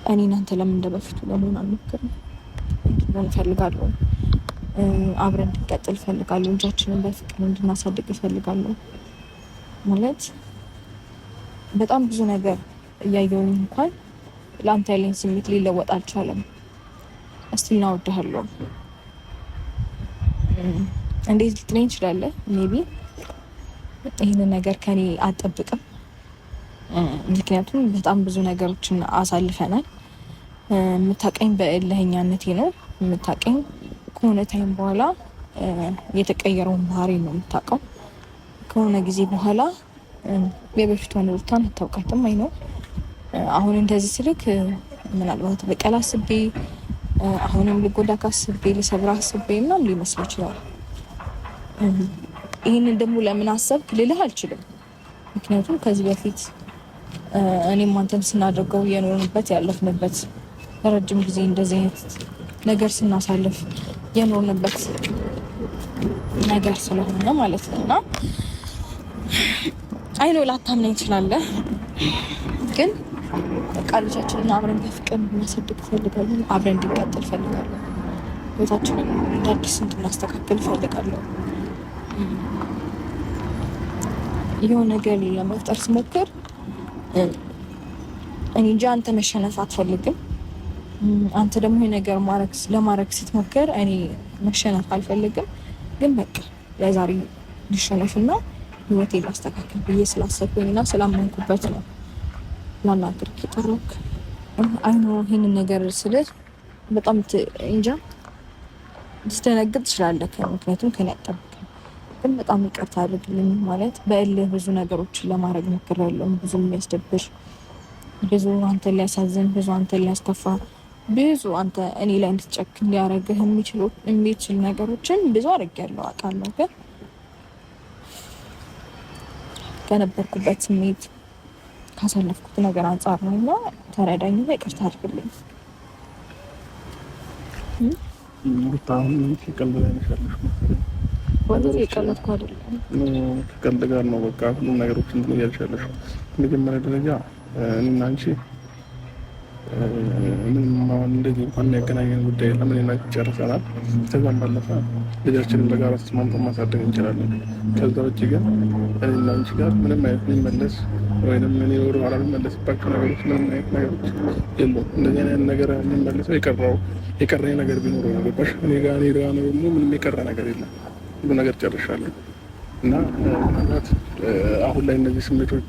እኔ እናንተ ለምን እንደበፊቱ ለመሆን አልሞክርም? እንድንሆን እፈልጋለሁ። አብረን እንድንቀጥል እፈልጋለሁ። ልጃችንን በፍቅር እንድናሳድግ እፈልጋለሁ። ማለት በጣም ብዙ ነገር እያየሁኝ እንኳን ለአንተ ያለኝ ስሜት ሊለወጥ አልቻለም። እስቲ እናወድሃለሁ። እንዴት ልትለኝ ትችላለህ? ሜቢ ይህንን ነገር ከኔ አልጠብቅም። ምክንያቱም በጣም ብዙ ነገሮችን አሳልፈናል። የምታውቀኝ በእልህኛነቴ ነው። የምታውቀኝ ከሆነ ታይም በኋላ የተቀየረውን ባህሪ ነው የምታውቀው። ከሆነ ጊዜ በኋላ የበፊቷን ሩታን አታውቃትም። አይ ነው አሁን እንደዚህ ስልክ ምናልባት በቀል አስቤ አሁንም ልጎዳክ አስቤ ልሰብራ አስቤ ምናምን ሊመስል ይችላል። ይህንን ደግሞ ለምን አሰብክ ልልህ አልችልም። ምክንያቱም ከዚህ በፊት እኔም አንተም ስናደርገው የኖርንበት ያለፍንበት ረጅም ጊዜ እንደዚህ አይነት ነገር ስናሳልፍ የኖርንበት ነገር ስለሆነ ማለት ነው። እና አይኖ ላታምነኝ ትችላለህ፣ ግን በቃ ልጃችንን አብረን በፍቅር እንድናሳድግ እፈልጋለሁ። አብረን እንድንቀጥል እፈልጋለሁ። ህይወታችንን እንደ አዲስ እንድናስተካክል እፈልጋለሁ። የሆነ ነገር ለመፍጠር ስሞክር እኔ እንጂ አንተ መሸነፍ አትፈልግም። አንተ ደግሞ ነገር ለማድረግ ስትሞክር እኔ መሸነፍ አልፈልግም። ግን በቃ ለዛሬ ልሸነፍና ህይወቴ ላስተካክል ብዬ ስላሰብኩኝና ስላመንኩበት ነው ላናግርህ የጠራሁት። አይኖ ይሄንን ነገር ስልህ በጣም እንጃ ልትደነግጥ ትችላለህ፣ ምክንያቱም ከኔ አትጠብቅም። ግን በጣም ይቅርታ አድርግልኝ። ማለት በእልህ ብዙ ነገሮችን ለማድረግ ሞክሬያለሁ። ብዙ የሚያስደብር፣ ብዙ አንተን ሊያሳዝን፣ ብዙ አንተን ሊያስከፋ፣ ብዙ አንተ እኔ ላይ እንድትጨክን ሊያደርግህ የሚችል ነገሮችን ብዙ አድርጌያለሁ አውቃለሁ። ግን ከነበርኩበት ስሜት ካሳለፍኩት ነገር አንጻር ነው እና ተረዳኝ። ይቅርታ አድርግልኝ። የቀለድኩ አይደለም፣ ከቀልድ ጋር ነው። በቃ ሁሉም ነገሮች እንትን እያልሻለሽ። መጀመሪያ ደረጃ እኔና አንቺ ምንም አሁን እንደዚህ እንኳን ያገናኘን ጉዳይ የለም። እኔና አንቺ ጨርሰናል። ከዛም ባለፈ ልጃችንን በጋራ ተስማምተን ማሳደግ እንችላለን። ከዛ ውጭ ግን እኔና አንቺ ጋር ምንም አይነት የሚመለስ ወይንም እኔ ወደ ኋላ የሚመለስባቸው ነገሮች ምንም አይነት ነገሮች የሉም። እንደዚህ አይነት ነገር የሚመለሰው የቀረኝ ነገር ቢኖር ነው። ገባሽ? እኔ ጋር ነው ደግሞ ምንም የቀረ ነገር የለም። ሁሉ ነገር ጨርሻለሁ እና ምናልባት አሁን ላይ እነዚህ ስሜቶች